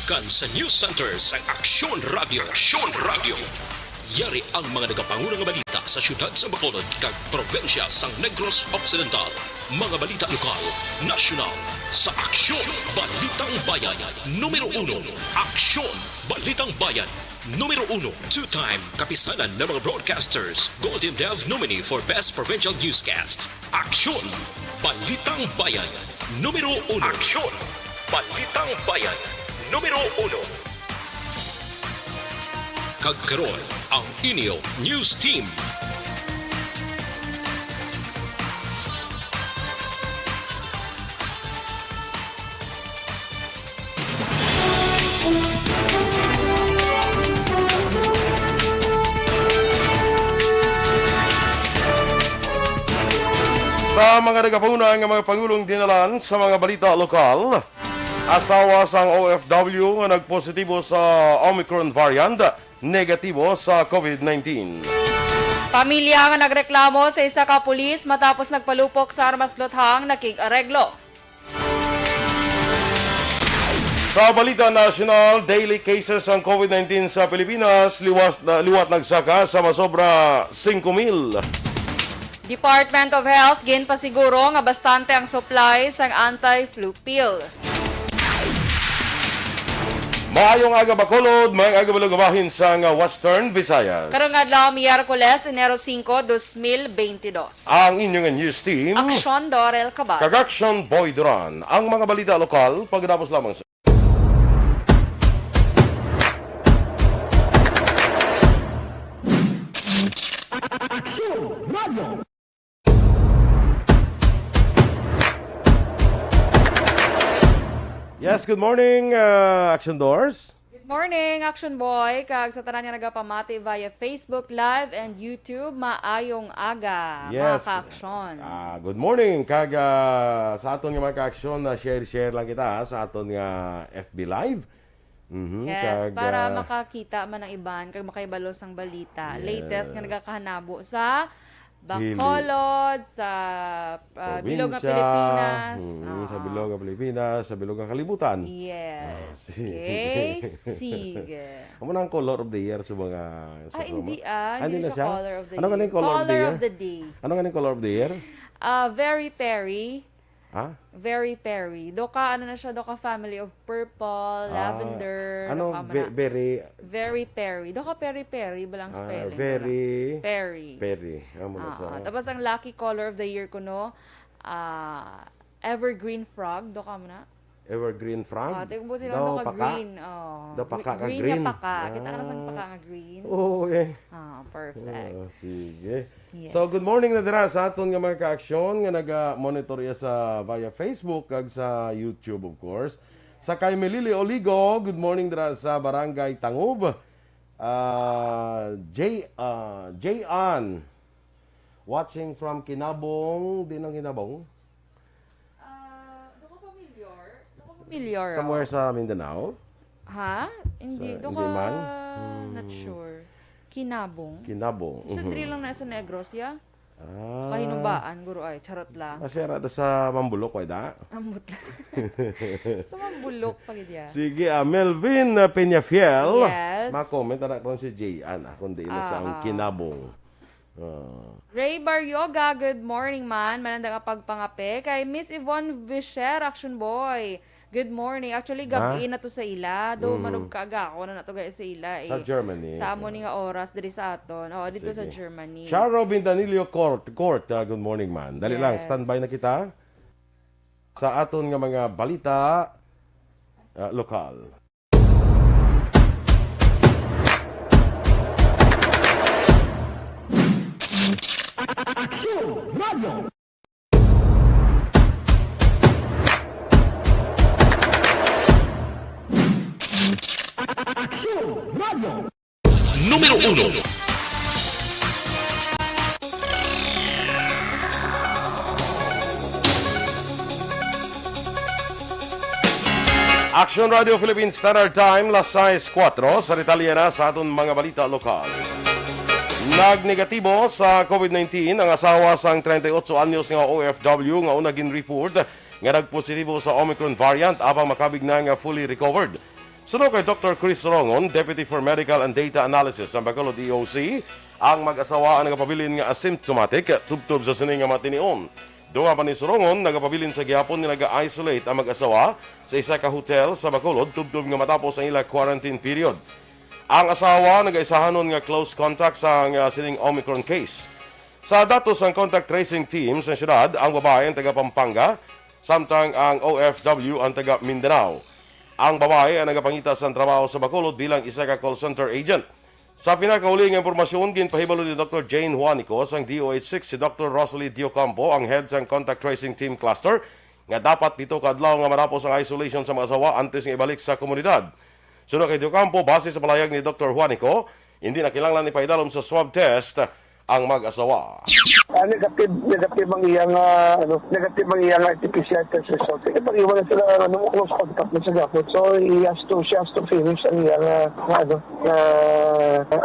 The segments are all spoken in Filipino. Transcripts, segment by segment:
gikan sa news center sa Aksyon Radio. Aksyon Radio. Yari ang mga nagapangunang balita sa syudad sa Bacolod kag probensya sa Negros Occidental. Mga balita lokal, nasyonal, sa Aksyon Balitang Bayan. Numero 1, Aksyon Balitang Bayan. Numero 1, two-time kapisanan ng mga broadcasters. Golden Dove nominee for Best Provincial Newscast. Aksyon Balitang Bayan. Numero 1. Aksyon Balitang Bayan. Numero 1. Kagkaroon ang inyo News Team. Sa mga nagapuna ng mga Pangulong dinalan sa mga balita lokal, asawa sang OFW nga nagpositibo sa Omicron variant, negatibo sa COVID-19. Pamilya nga nagreklamo sa isa ka pulis matapos nagpalupok sa armas lothang nakig-areglo. Sa balita national, daily cases ang COVID-19 sa Pilipinas, liwat nagsaka sa masobra 5,000. Department of Health ginpasiguro nga bastante ang supply sang anti-flu pills. Maayong aga Bacolod, maayong aga Balugabahin sa Western Visayas. Karong adlaw Miyerkules, Enero 5, 2022. Ang inyong news team, Aksyon Dorel Cabatu. Aksyon Boy Duran. Ang mga balita lokal, pagkatapos lamang sa... Yes, good morning, Action Doors. Good morning, Action Boy. Kag sa tanan nga nagapamati via Facebook Live and YouTube, maayong aga, Yes. mga ka-aksyon. Good morning, kag sa aton nga mga ka-aksyon, share lang kita sa aton nga FB Live. Yes, para makakita man ang iban, kag makaibalo sang balita. Yes. Latest nga nagakahanabo sa Bacolod, sa Bilog ng Pilipinas. Sa Bilog ng Pilipinas, sa Bilog ng Kalibutan. Yes. Okay, sige. Ano na ang color of the year sa mga... Hindi Hindi na siya siya? color of the Ano year. nga yung color of the year? of the day. Ano nga yung color of the year? Very Perry. Ha? Very Perry. Doka, ano na siya, doka family of purple, lavender. Ano? Very... Very Perry. Doka Perry Perry, balang spelling. Very... Perry. Perry. Ano na sa... Tapos ang lucky color of the year ko, no, evergreen frog. Doka mo na. Evergreen frog? Tingnan mo sila, doka green. Daw paka ka green. green. Green paka. Kita ka na sang paka nga green. Oo, eh. Perfect. Sige. Yes. So, good morning na dira sa aton nga mga ka-aksyon nga naga-monitor ya sa via Facebook kag sa YouTube, of course. Sa kay Melili Oligo, good morning dira sa Barangay Tangub. Jayan, watching from Kinabong, din ang Kinabong? Familiar. Somewhere sa Mindanao? Ha? Hindi. Sa- Doka, hindi man? not sure. Kinabong. Kinabong. Sa drill lang na sa Negros, ya? Ah. Kahinubaan, guro ay. Charot lang. Masira da sa Mambulok, da. Amot lang. Sa mambulok pagid ya. Sige, Melvin Peñafiel. Yes. Ma-comment na kung si Jayan, kundi na sa ang Kinabong. Ray Baryoga, good morning man. Mananda nga pagpangape. Kay Miss Yvonne Vischer, Action Boy. Good morning. Actually, gabi na to sa ila. Do manog kaaga ako na nato guys sa ila. Sa Germany. Sa amo ni nga oras diri sa aton. Dito sa Germany. Charo Bindanilio Court. Good morning man. Dali lang, standby na kita sa aton nga mga balita lokal. Aksyon Radio. Numero 1. Aksyon Radio Philippines Standard Time, las 6:04 sa Italia na sa aton mga balita lokal. Nagnegatibo sa COVID-19 ang asawa sang 38 anyos nga OFW nga una gin report nga nagpositibo sa Omicron variant abang makabig na nga fully recovered. Sunod kay Dr. Chris Rongon, Deputy for Medical and Data Analysis sa Bacolod EOC, ang mag-asawa ang nagapabilin nga asymptomatic tubtob sa sining nga matinion. Dunga pa ni Sorongon, nagapabilin sa gihapon nga nag-isolate ang mag-asawa sa isa ka hotel sa Bacolod tubtob nga matapos ang ila quarantine period. Ang asawa nag-aisahanon nga close contact sa sining Omicron case. Sa datos ng contact tracing team sa syudad, ang babae ang taga Pampanga, samtang ang OFW ang taga Mindanao. Ang babae ang nagapangita sa trabaho sa Bacolod bilang isa ka call center agent. Sa pinakauling impormasyon, ginpahibalo ni Dr. Jane Juanico sang DOH6 si Dr. Rosalie Diocampo, ang head sa contact tracing team cluster, nga dapat pito ka adlaw nga matapos ang isolation sa mga asawa antes nga ibalik sa komunidad. Sunod kay Diocampo, base sa palayag ni Dr. Juanico, hindi na kinahanglan ni paidalom sa swab test ang mag-asawa. Negative ang iyang artificial test result. Kasi pag iwan na sila close contact na sa gapot. So she has to finish ang iyang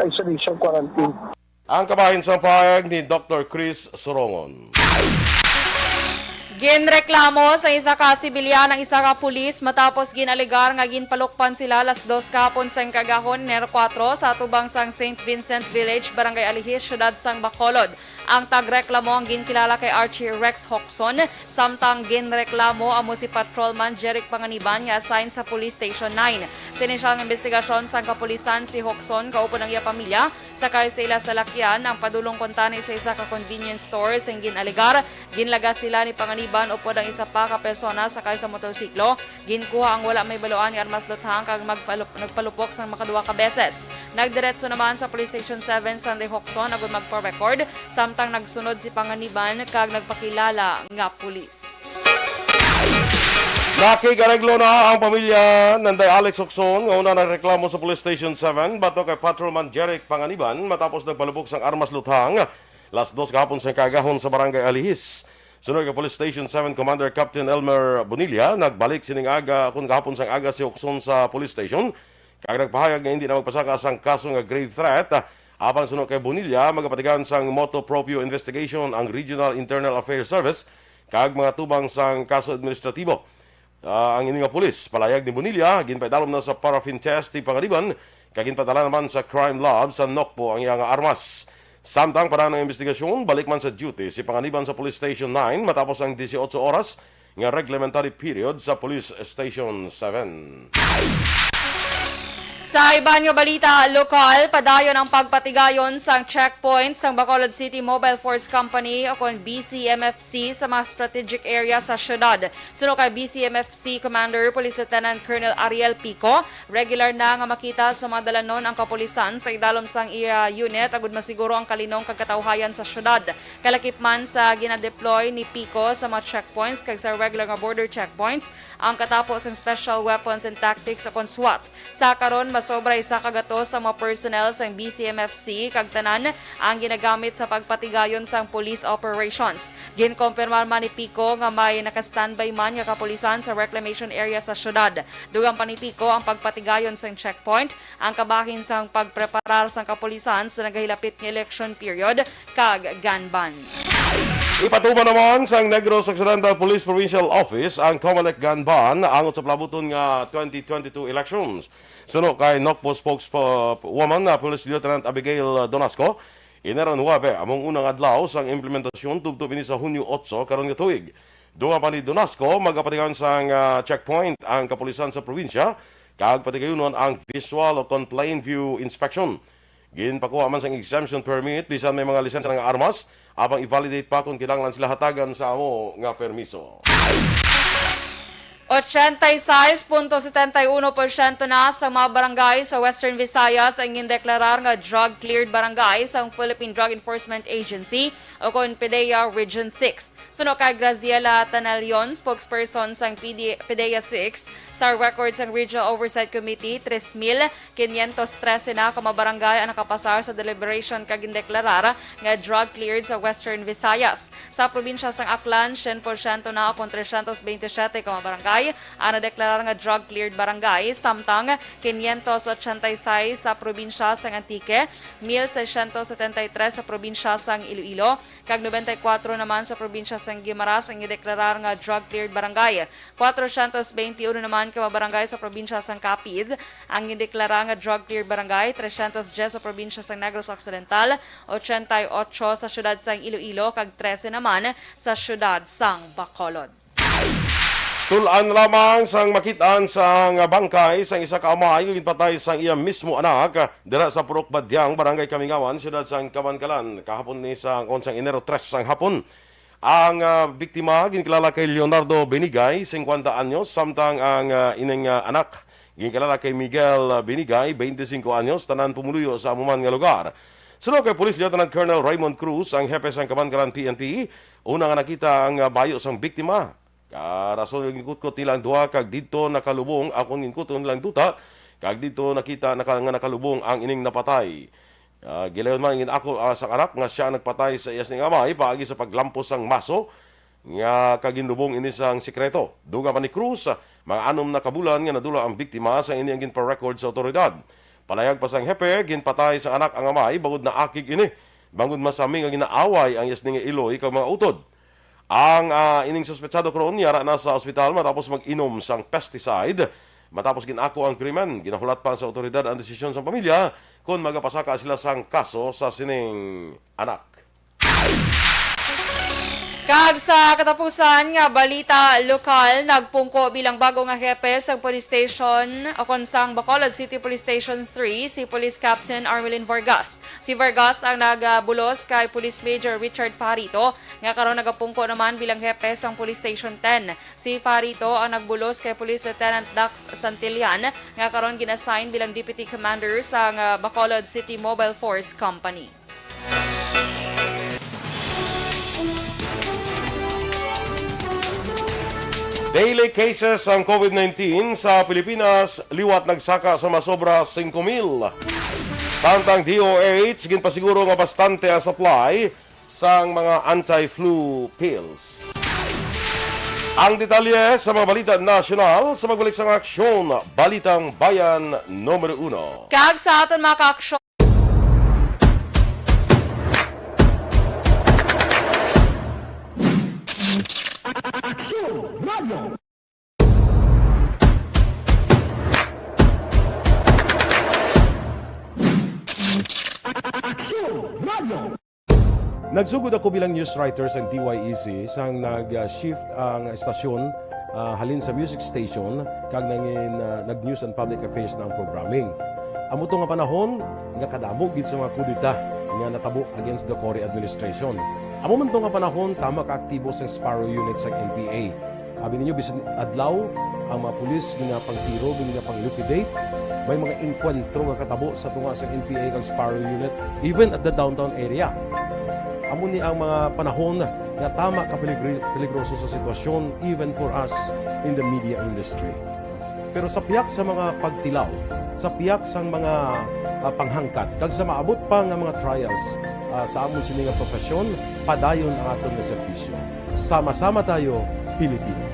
isolation quarantine. Ang kabahin sa pahayag ni Dr. Chris Sorongon. Ginreklamo sa isa ka sibilyan ng isa ka pulis matapos ginaligar nga ginpalukpan sila alas 2 kahapon sang kagahon Nero 4 sa tubang sang St. Vincent Village, Barangay Alihis, syudad sang Bacolod. Ang tagreklamo ang ginkilala kay Archie Rex Hoxon, samtang ginreklamo amo si Patrolman Jeric Panganiban nga assigned sa Police Station 9. Sa inisyal ng investigasyon sang kapulisan, si Hoxon kaupo ng iya pamilya sakay sa ila salakyan ang padulong kontani sa isa ka convenience store sang ginaligar. Ginlagas sila ni Panganiban upod ang isa pa ka persona sakay sa motorsiklo. Ginkuha ang wala may baluan nga armas dothang kag nagpalupok sang makaduwa ka beses. Nagdiretso naman sa Police Station 7 Sunday Hoxon agud magpa-record, samtang nagsunod si Panganiban kag nagpakilala nga pulis. Nakigareglo na ang pamilya ng Alex Hoxon nga una nagreklamo sa Police Station 7 bato kay Patrolman Jeric Panganiban matapos nagpalubok sang armas luthang las 2 kahapon sa kagahon sa Barangay Alihis. Sunod kay Police Station 7 Commander Captain Elmer Bonilla, nagbalik sining aga kung kahapon sang aga si Hoxon sa police station kag nagpahayag nga hindi na magpasaka sang kaso nga grave threat. Apan sunod kay Bonilla, magapatigan sang motu proprio investigation ang Regional Internal Affairs Service kag mga tubang sang kaso administratibo. Ang ini nga pulis, palayag ni Bonilla, ginpaidalom na sa paraffin test ti Panganiban kag ginpadala naman sa crime lab sa Nokpo ang iyang armas. Samtang para ng investigasyon, balik man sa duty si Panganiban sa Police Station 9 matapos ang 18 oras nga reglementary period sa Police Station 7. Sa iba nyo balita lokal, padayon ang pagpatigayon sa checkpoints ng Bacolod City Mobile Force Company o kung BCMFC sa mga strategic area sa syudad. Sunod kay BCMFC Commander Police Lieutenant Colonel Ariel Pico, regular na nga makita sa mga dalanon ang kapulisan sa idalom sang unit agud masiguro ang kalinong kagkatawhayan sa syudad. Kalakip man sa ginadeploy ni Pico sa mga checkpoints kag sa regular nga border checkpoints ang katapos ng Special Weapons and Tactics o SWAT. Sa karon masobra isa kagato sa mga personnel sa BCMFC kag tanan ang ginagamit sa pagpatigayon sang police operations. Ginkompirmar man ni Pico nga may naka-standby man nga kapulisan sa reclamation area sa syudad. Dugang pa ni Pico ang pagpatigayon sang checkpoint, ang kabahin sang pagpreparar sang kapulisan sa nagahilapit nga election period kag gun ban. Ipatuban naman sa Negros Occidental Police Provincial Office ang COMELEC gun ban angot sa palabuton nga 2022 elections. Sunod kay Nokpo spokeswoman na Police Lieutenant Abigail Donasco, inaron huwabe among unang adlaw sang implementasyon tubtob ini sa Hunyo 8 karon nga tuig. Dunga pa ni Donasco, magapatigayon sang checkpoint ang kapulisan sa probinsya kag patigayunon ang visual o plain view inspection. Ginpakuha man sang exemption permit bisan may mga lisensya nga armas apang i-validate pa kung kinahanglan sila hatagan sa amo nga permiso. 86.71% na sa mga barangay sa Western Visayas ang indeklarar nga drug-cleared barangay sa Philippine Drug Enforcement Agency o kung PDEA Region 6. Sunod kay Graziela Tanalion, spokesperson sa PDEA 6, sa records ng Regional Oversight Committee, 3,513 na ka mga barangay ang nakapasar sa deliberation kag indeklarar nga drug-cleared sa Western Visayas. Sa probinsya sang Aklan, 100% na o kung 327 ka mga barangay barangay ang nadeklarar nga drug-cleared barangay, samtang 586 sa probinsya sang Antique, 1,673 sa probinsya sang Iloilo, kag 94 naman sa probinsya sang Guimaras ang ideklarar nga drug-cleared barangay. 421 naman ka barangay sa probinsya sang Capiz ang ideklara nga drug-cleared barangay, 310 sa probinsya sang Negros Occidental, 88 sa syudad sang Iloilo, kag 13 naman sa syudad sang Bacolod. Tulaan lamang sang makitaan sang bangkay sang isa ka amay ug patay sang iya mismo anak dira sa Purok Badyang, Barangay Kamingawan, siyudad sang Kabankalan kahapon ni sang 11 Enero 3 sang hapon. Ang biktima ginkilala kay Leonardo Benigay, 50 anyos, samtang ang ining anak ginkilala kay Miguel Benigay, 25 anyos, tanan pumuluyo sa amuman nga lugar. Sunod kay Police Lieutenant Colonel Raymond Cruz, ang hepe sang Kabankalan PNP, una nga nakita ang bayo sang biktima. Karason yung ngikutkot nilang duha, kag dito nakalubong, akong ngikutkot nilang duta, kag dito nakita nga nakalubong ang ining napatay. Gilayon man ngin ako sa anak nga siya nagpatay sa iyas ning amay paagi sa paglampos sang maso nga kagindubong ini sang sikreto. Duga pa ni Cruz, mga 6 na kabulan nga nadula ang biktima sa ini ang ginpa-record sa otoridad. Palayag pa sang hepe, ginpatay sa anak ang amay, bangod na akig ini. Bangod masami nga ginaaway ang iyas ning iloy kag mga utod. Ang ining suspetsado karon yara na sa ospital matapos mag-inom sang pesticide. Matapos ginako ang krimen, ginahulat pa sa otoridad ang desisyon sa pamilya kung magapasaka sila sang kaso sa sining anak. Kag sa katapusan nga balita lokal, nagpungko bilang bago nga hepe sa police station o konsang Bacolod City Police Station 3 si Police Captain Armelin Vargas. Si Vargas ang nagabulos kay Police Major Richard Farito, nga karon nagapungko naman bilang hepe sa Police Station 10. Si Farito ang nagbulos kay Police Lieutenant Dax Santillan, nga karon ginassign bilang Deputy Commander sa Bacolod City Mobile Force Company. Daily cases ang COVID-19 sa Pilipinas liwat nagsaka sa masobra 5,000. Samtang DOH ginpasiguro nga bastante ang supply sang mga anti-flu pills. Ang detalye sa mga balita nasyonal sa magbalik sang aksyon, Balitang Bayan Numero 1. Kag sa aton mga ka-aksyon, Nagsugod ako bilang news writer sa DYEC sang nag-shift ang estasyon halin sa music station kag nag-news and public affairs na ang programming. Amo to nga panahon nga kadamo gid sa mga kudita nga natabo against the Cory administration. Amo man to nga panahon tama ka aktibo sa Sparrow unit sa NPA. Abi ninyo bisan adlaw ang mga pulis nga pangtiro nga pang-liquidate, may mga enkwentro nga katabo sa tunga sa NPA kag Sparrow unit even at the downtown area. Amo ni ang mga panahon nga tama ka peligroso sa sitwasyon even for us in the media industry. Pero sa piyak sa mga pagtilaw, sa piyak sa mga panghangkat, kag sa maabot pa nga mga trials sa amon sini nga profesyon, padayon ang aton nga serbisyo. Sama-sama tayo, Pilipino.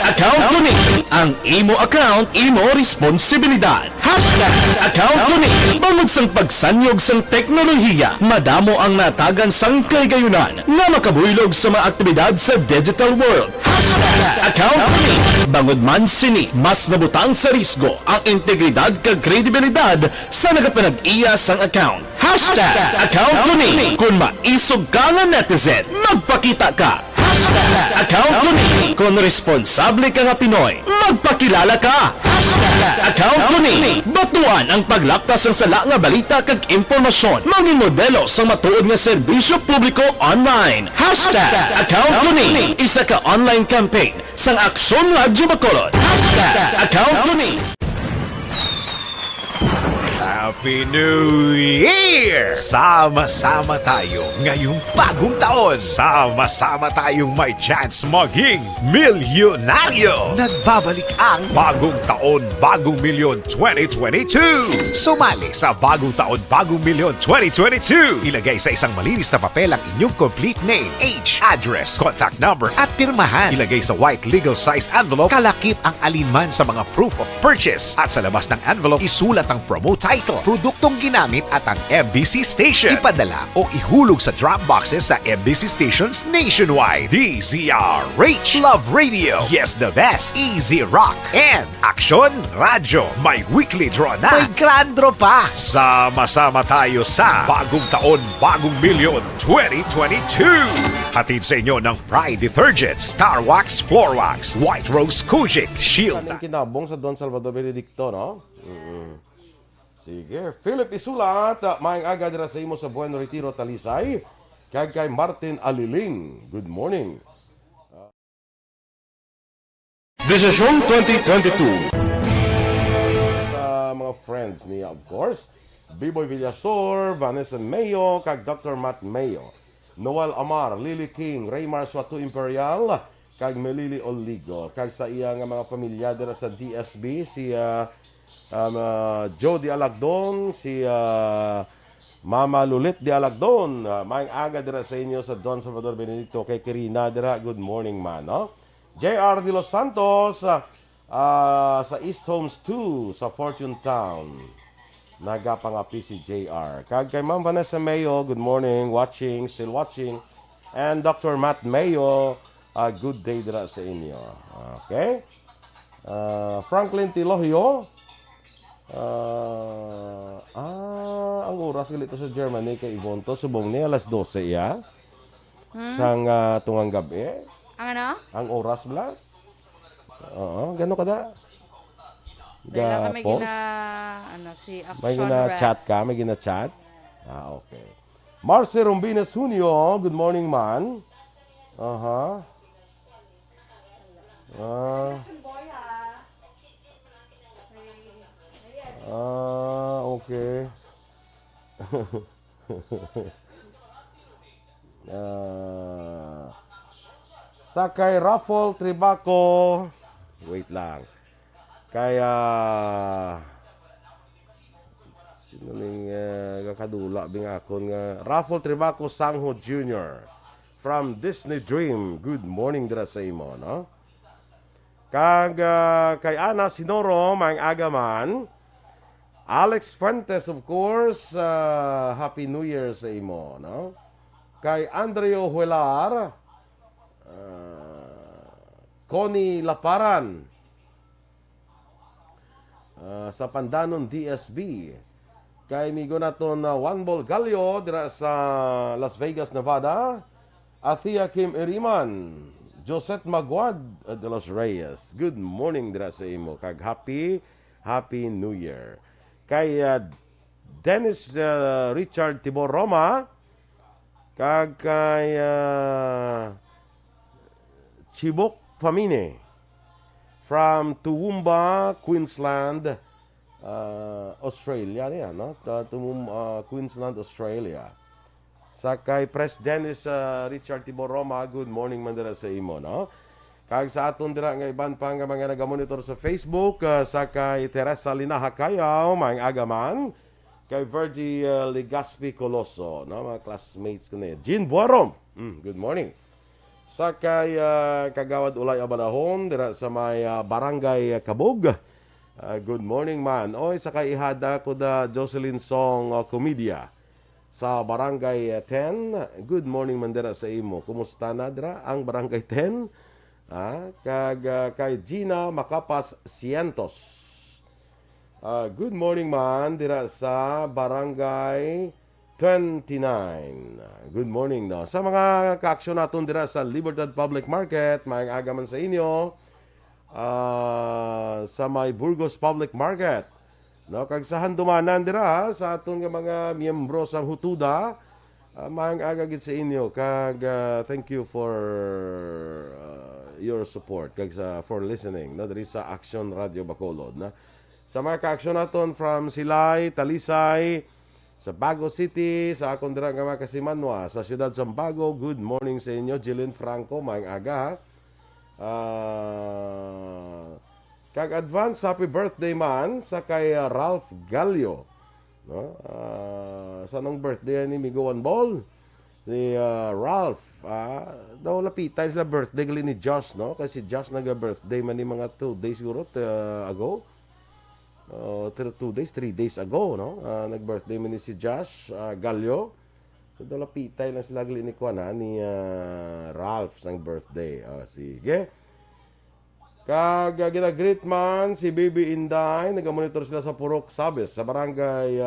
Account Kuning. Ang imo account, imo responsibilidad. Account Kuning. Bangod sang pagsanyog sang teknolohiya, madamo ang natagan sang kaygayunan nga makabuylog sa mga aktibidad sa digital world. Account Kuning. Bangod man sini, mas nabutang sa risgo ang integridad kag kredibilidad sa nagapanag-iya sang account. Account Kuning. Kung maisog ka nga netizen, magpakita ka. Account Kuning. Kung responsable ka nga Pinoy, magpakilala ka. Account Kuning. Batuan ang paglaptas ng sala nga balita kag impormasyon. Maging modelo sa matuod nga serbisyo publiko online. Account Kuning. Isa ka online campaign sang Aksyon Radyo Bacolod. Account Kuning. Happy New Year! Sama-sama tayo ngayong bagong taon. Sama-sama tayong may chance maging milyonaryo. Nagbabalik ang bagong taon Taon, Bagong Milyon 2022. Sumali sa Bagong Taon, Bagong Milyon 2022. Ilagay sa isang malinis na papel ang inyong complete name, age, address, contact number at pirmahan. Ilagay sa white legal-sized envelope, kalakip ang alinman sa mga proof of purchase. At sa labas ng envelope, isulat ang promo title, produktong ginamit at ang MBC station. Ipadala o ihulog sa drop boxes sa MBC stations nationwide. DZRH Love Radio. Yes, the best. Easy Rock. And Aksyon Radio. May weekly draw na. May grand draw pa. Sama-sama tayo sa Bagong Taon, Bagong Milyon 2022. Hatid sa inyo ng Pride Detergent, Star Wax, Floor Wax, White Rose Kojic, Shield. Kaning kinabong sa Don Salvador Benedicto, no? Sige. Philip Isulat, maayong aga dira sa imo sa Buen Retiro, Talisay. Kag kay Martin Aliling. Good morning. Desisyon 2022. Sa mga friends niya, of course. Biboy Villasor, Vanessa Mayo, kag Dr. Matt Mayo. Noel Amar, Lily King, Raymar Swatu Imperial, kag Melili Oligo. Kag sa iya nga mga pamilya dira sa DSB, si Joe Di Alagdon, si Mama Lulit Di Alagdon. Maayong aga dira sa inyo sa Don Salvador Benedicto, kay Kirina dira. Good morning, man, no? J.R. De Los Santos sa East Homes 2 sa Fortune Town. Nagapangapi si J.R. Kag kay Ma'am Vanessa Mayo, good morning, still watching. And Dr. Matt Mayo, good day dira sa inyo. Okay? Franklin Tilohio, ang oras galito sa Germany kay Ivonto, subong niya alas 12 ya. Sang tungang gabi. Ang ano? Ang oras bla? Oo, gano'n ka da? Dahil lang may si Aksyon May gina-chat ka? May gina-chat? Okay. Marce Rombines Junio, good morning, man. Okay. Sakay Raffle Tribaco. Wait lang. Kaya sino ning kakadula bingakon nga Raffle Tribaco Sangho Jr. from Disney Dream. Good morning dira sa imo, no? Kag kay Ana Sinoro, maayong aga man. Alex Fuentes, of course, Happy New Year sa imo, no? Kay Andreo Huelar, Connie Laparan, sa Pandanon DSB. Kay migo naton Juan Bolgalio dira sa Las Vegas, Nevada. Athia Kim Iriman, Josette Maguad de los Reyes. Good morning dira sa imo. Kag Happy New Year. Kay Dennis Richard Tibor Roma, kag kay Chibok Famine from Toowoomba, Queensland, Australia niya, no? Queensland, Australia. Sa kay Pres Dennis Richard Tibor Roma, good morning man dira sa imo, no? Kag sa aton dira nga iban pa nga mga nagamonitor sa Facebook, sa kay Teresa Linaha Kayaw, maayong aga man. Kay Virgie Legaspi Coloso, no? Mga classmates ko na yan. Jean Buarom, good morning. Sa kay Kagawad Ulay Abadahon, dira sa may Barangay Kabog, good morning man. Oy, sa kay ihada ko da Jocelyn Song Comedia sa Barangay 10. Good morning man dira sa imo. Kumusta na dira ang Barangay 10? Kag kay Gina Macapas Cientos. Good morning man dira sa Barangay 29. Good morning, no. Sa mga kaaksyon naton dira sa Libertad Public Market, maayong aga man sa inyo. Sa may Burgos Public Market, no, kag sa handumanan dira sa aton nga mga miyembro sang Hutuda, maayong aga gid sa inyo. Kag thank you for your support, kag for listening, no, diri sa Aksyon Radio Bacolod, na. Sa mga kaaksyon naton from Silay, Talisay, sa Bago City, sa akong dira nga mga kasimanwa, sa siyudad sa Bago, good morning sa inyo. Jillian Franco, maayong aga. Kag advance happy birthday man sa kay Ralph Gallo. No? Sa nang birthday ni Migoan Ball? Si Ralph. Daw lapitay sila birthday gali ni Josh, no? Kasi Josh nag-birthday man ni mga 2 days siguro ago. 2 days, 3 days ago, no? Nag-birthday man ni si Josh Gallo. So daw lapitay na sila gali ni Kuana ni Ralph sang birthday. Sige. Kag gina-greet man si Baby Inday, nag-monitor sila sa Purok Sabes sa barangay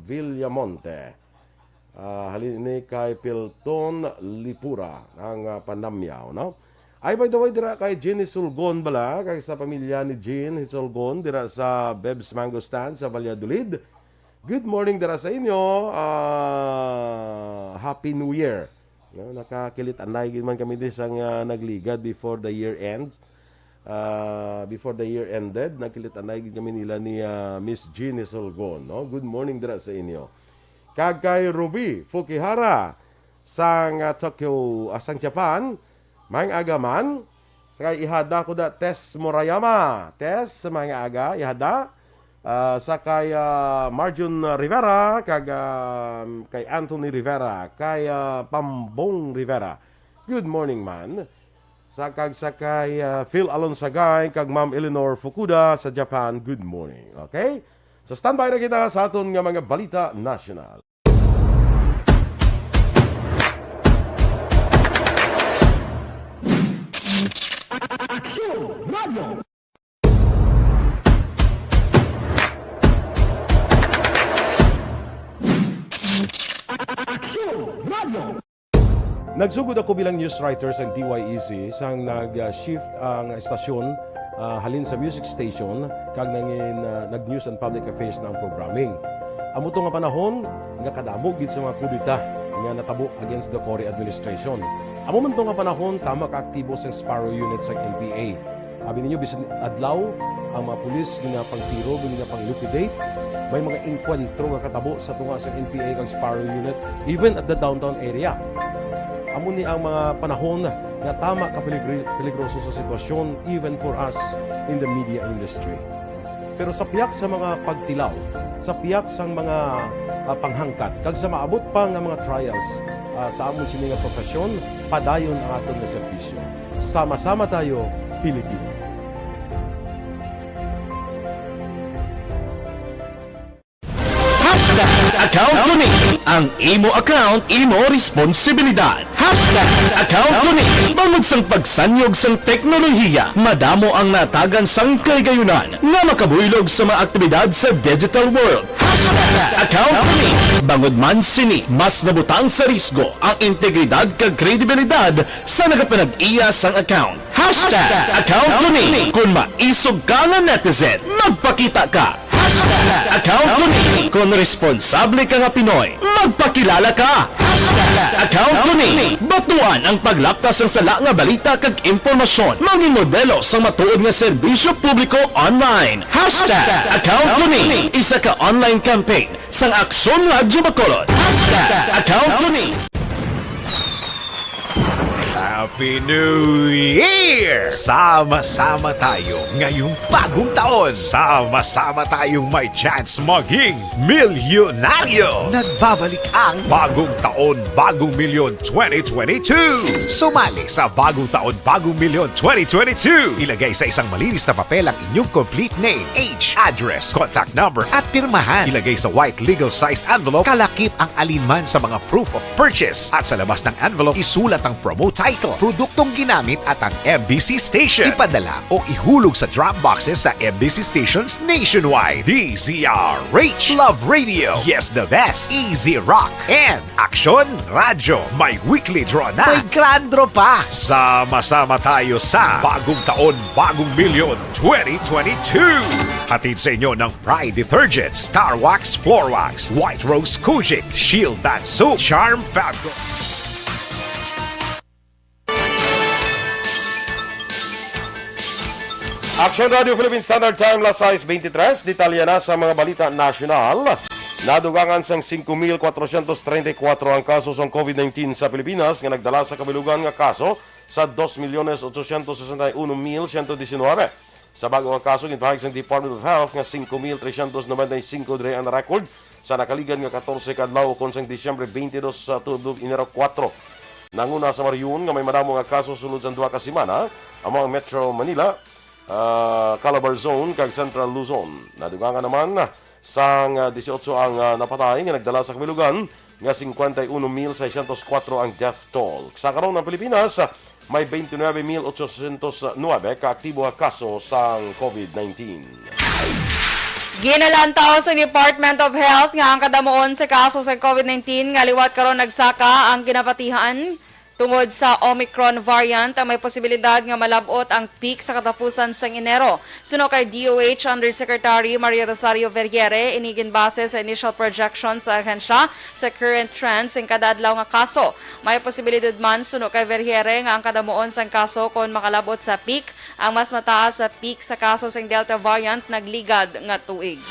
Villamonte. Halin ni kay Pilton Lipura ang Panamyaw, no? Ay by the way dira kay Jean Sulgon bala, kay sa pamilya ni Jean Sulgon dira sa Beb's Mango Stand sa Valladolid. Good morning dira sa inyo. Happy New Year. No, nakakilit anay gid man kami dis ang nagligad before the year ends. Before the year ended, nakilit-anay kami nila ni Miss Jean Sulgon, no? Good morning dira sa inyo. Kag kay Ruby Fukihara sang Tokyo, sang Japan, maayong aga man. Sa kay ihada ko da Tess Murayama. Tess, maayong aga, ihada. Sa kay Marjun Rivera, kag kay Anthony Rivera, kay Pambong Rivera. Good morning man. Sakay Phil Alonsagay kag Ma'am Eleanor Fukuda sa Japan, good morning. Okay? So standby na kita sa aton nga mga balita national. Aksyon Radio. Aksyon Radio. Nagsugod ako bilang news writer sa DYEC sang nag-shift ang estasyon halin sa music station kag nag-news and public affairs na ang programming. Amo to nga panahon nga kadamo gid sa mga kudita nga natabo against the Cory administration. Amo man to nga panahon tama ka aktibo sa Sparrow unit sa NPA. Abi ninyo bisan adlaw ang mga pulis nga pangtiro nga pang-liquidate. May mga enkwentro nga katabo sa tunga sa NPA kag Sparrow unit even at the downtown area. Amo ni ang mga panahon na tama ka peligroso sa sitwasyon even for us in the media industry. Pero sa piyak sa mga pagtilaw, sa piyak sa mga panghangkat, kag sa maabot pa nga mga trials sa among sini nga profesyon, padayon ang aton nga serbisyo. Sama-sama tayo, Pilipino. Account kuning ang imo account, imo responsibilidad. Account kuning bangod sang pagsanyog sang teknolohiya, madamo ang natagan sang kaygayunan nga makabuylog sa mga aktibidad sa digital world. Account kuning bangod man sini mas nabutang sa risgo ang integridad kag kredibilidad sa nagapanag-iya sang account. Account kuning kung maisog ka nga netizen, magpakita ka. Account kuning kung responsable ka nga Pinoy, magpakilala ka. Account kuning batuan ang paglaptas ng sala nga balita kag impormasyon, maging modelo sa matuod nga serbisyo publiko online. Account kuning isa ka online campaign sang Aksyon Radio Bacolod. Account kuning. Happy New Year! Sama-sama tayo ngayong bagong taon. Sama-sama tayong may chance maging milyonaryo. Nagbabalik ang Bagong Taon, Bagong Milyon 2022. Sumali sa Bagong Taon, Bagong Milyon 2022. Ilagay sa isang malinis na papel ang inyong complete name, age, address, contact number at pirmahan. Ilagay sa white legal-sized envelope, kalakip ang alinman sa mga proof of purchase. At sa labas ng envelope, isulat ang promo title, produktong ginamit at ang MBC station. Ipadala o ihulog sa drop boxes sa MBC stations nationwide. DZRH, Love Radio, Yes the Best, Easy Rock, and Aksyon Radio. May weekly draw na. May grand draw pa. Sama-sama tayo sa Bagong Taon, Bagong Milyon 2022. Hatid sa inyo ng Pride Detergent, Star Wax Floor Wax, White Rose Kojic, Shield Bath Soap, Charm Fabric. Aksyon Radio Philippine Standard Time, las 6:23. Detalya na sa mga balita nasyonal. Nadugangan sang 5,434 ang kaso sa COVID-19 sa Pilipinas nga nagdala sa kabilugan nga kaso sa 2,861,119. Sa bagong kaso, ginpahayag sa Department of Health nga 5,395 dire ang record sa nakaligan nga 14 kadlaw kon sang Disyembre 22 sa tuig Enero 4. Nanguna sa Marion nga may madamo nga kaso sulod sa 2 ka semana among Metro Manila, Calabar Zone kag Central Luzon. Nadugangan naman sang 18 ang napatay nga nagdala sa kabilugan nga 51,604 ang death toll. Sa karon ng Pilipinas, may 29,809 ka-aktibo nga kaso sa COVID-19. Ginalantaw sa Department of Health nga ang kadamuon sa kaso sa COVID-19 nga liwat karon nagsaka ang ginapatihan tungod sa Omicron variant ang may posibilidad nga malabot ang peak sa katapusan sa Enero. Suno kay DOH Undersecretary Maria Rosario Vergere, inigin base sa initial projections sa ahensya sa current trends ng kadadlaw nga kaso. May posibilidad man suno kay Vergere nga ang kadamuon sang kaso kon makalabot sa peak, ang mas mataas sa peak sa kaso sa Delta variant nagligad nga tuig.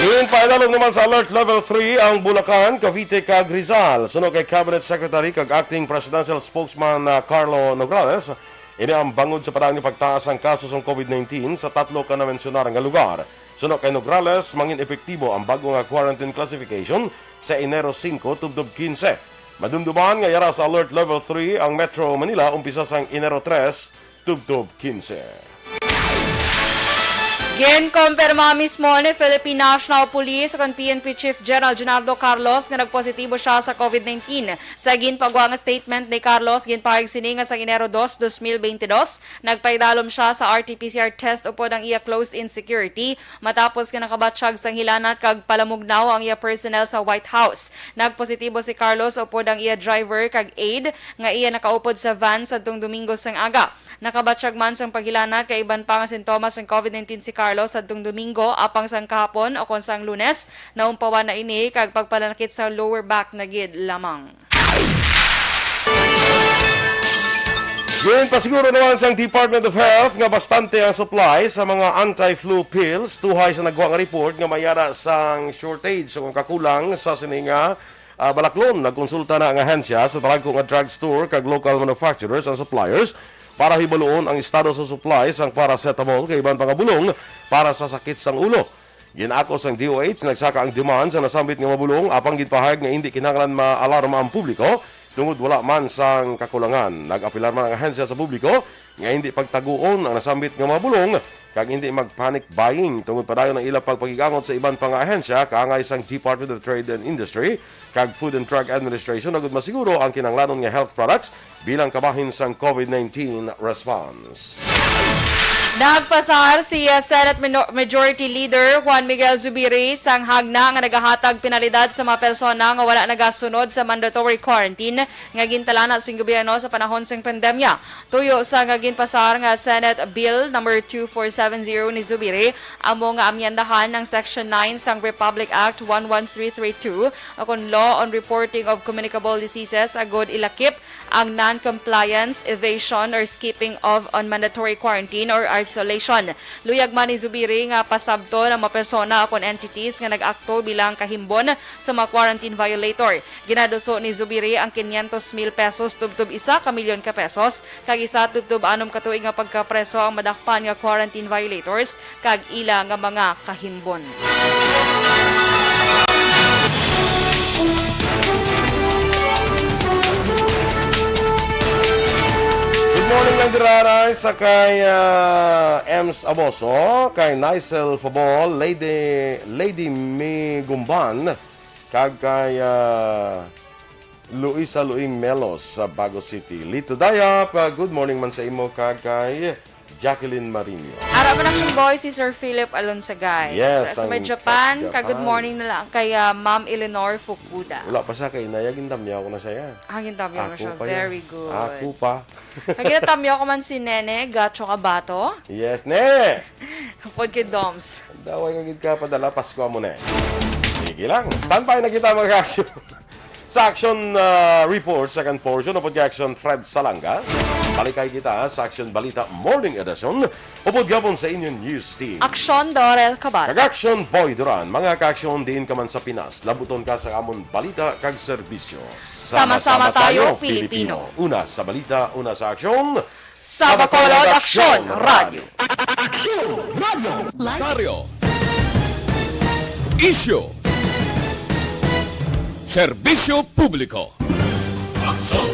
Ngayon, paidalog naman sa Alert Level 3 ang Bulacan, Cavite kag Rizal. Sunod kay Cabinet Secretary kag Acting Presidential Spokesman Carlo Nograles, ini ang bangod sa padang pagtaas ang kaso sa COVID-19 sa tatlo ka na mensionar nga lugar. Sunod kay Nograles, mangin epektibo ang bago nga quarantine classification sa Enero 5 tubdob 15. Madumduman nga yara sa Alert Level 3 ang Metro Manila umpisa sang Enero 3 tubdob 15. Ginkompirma mismo ni Philippine National Police kung PNP Chief General Junardo Carlos nga nagpositibo siya sa COVID-19. Sa ginpagwa nga statement ni Carlos, ginpahayag sini nga sa Enero 2, 2022, nagpaidalom siya sa RT-PCR test upod ang iya closed-in security matapos nga nakabatsyag sang hilanat kag palamugnaw ang iya personnel sa White House. Nagpositibo si Carlos upod ang iya driver kag aide nga iya nakaupod sa van sa Domingo sang aga. Nakabatsyag man sang paghilanat kay iban pa nga sintomas ng COVID-19 si Carlos sa Domingo apang sang kahapon o kon sang Lunes naumpawan na ini kag pagpananakit sa lower back na gid lamang. Yun pasiguro naman sa Department of Health nga bastante ang supply sa mga anti-flu pills tuhay sa nagwa nga report nga mayara sang shortage o kakulang sa sininga balaklon. Nagkonsulta na ang ahensya sa talagko nga drugstore kag local manufacturers and suppliers para hibaluon ang estado sa supply sang paracetamol kay iban pangabulong para sa sakit sang ulo. Ginako sang DOH nagsaka ang demand sa nasambit nga mabulong apang ginpahayag nga hindi kinahanglan maalarma ang publiko tungod wala man sang kakulangan. Nag-apilar man ang ahensya sa publiko nga hindi pagtaguon ang nasambit nga mabulong kag hindi mag-panic buying tungod padayon ang ilang pagpagigangot sa iban pang ahensya kaangay sang Department of Trade and Industry kag Food and Drug Administration nagud masiguro ang kinahanglanon nga health products bilang kabahin sang COVID-19 response. Nagpasar si Senate Majority Leader Juan Miguel Zubiri sang hagna nga nagahatag penalidad sa mga persona nga wala nagasunod sa mandatory quarantine nga gintalana sing gobyerno sa panahon sing pandemya. Tuyo sa nga ginpasar nga Senate Bill number 2470 ni Zubiri amo nga amyendahan ng Section 9 sang Republic Act 11332 akong Law on Reporting of Communicable Diseases agod ilakip ang non-compliance, evasion, or skipping of unmandatory quarantine or isolation. Luyag man ni Zubiri nga pasabto ng mga persona akon entities nga nag-akto bilang kahimbon sa mga quarantine violator. Ginaduso ni Zubiri ang 500,000 pesos tubtub 1 milyon ka pesos kag isa tubtub 6 ka tuig nga pagkapreso ang madakpan nga quarantine violators kag ila nga mga kahimbon. Good morning lang dirara sa kay Ems Aboso, kay Nicel Fabol, Lady May Gumban, kag kay Luisa Luing Melos sa Bago City. Lito Dayap, good morning man sa imo kag kay Jacqueline Marino. Araban ang boy si Sir Philip Alonsagay. Yes, Sa ang may Japan, Japan. good morning na lang kay Ma'am Eleanor Fukuda. Wala pa siya kay Nayagin tamya ko na saya. Hangin tamyo mo siya. pa yan. Very good. Ako pa. Hangin tamyo ko man si Nene, Gacho Cabatu. Yes, ne! Kapod kay Doms. Daway nga gid ka padala Pasko mo ne. Sige lang. Standby na kita mga action. Sa Action Report, second portion, upod kay Action Fred Salanga. Balikay kita sa Action Balita Morning Edition. Upod gabon sa inyong news team. Aksyon Dorel Cabatu. Kag-Action Boy Duran, mga ka-action din ka man sa Pinas. Labuton ka sa amon balita kag serbisyo. Sama-sama tayo, Pilipino. Una sa balita, una sa aksyon. sa Bacolod Aksyon Radio. Taryo. Isyo. Serbisyo publiko. Aksyon.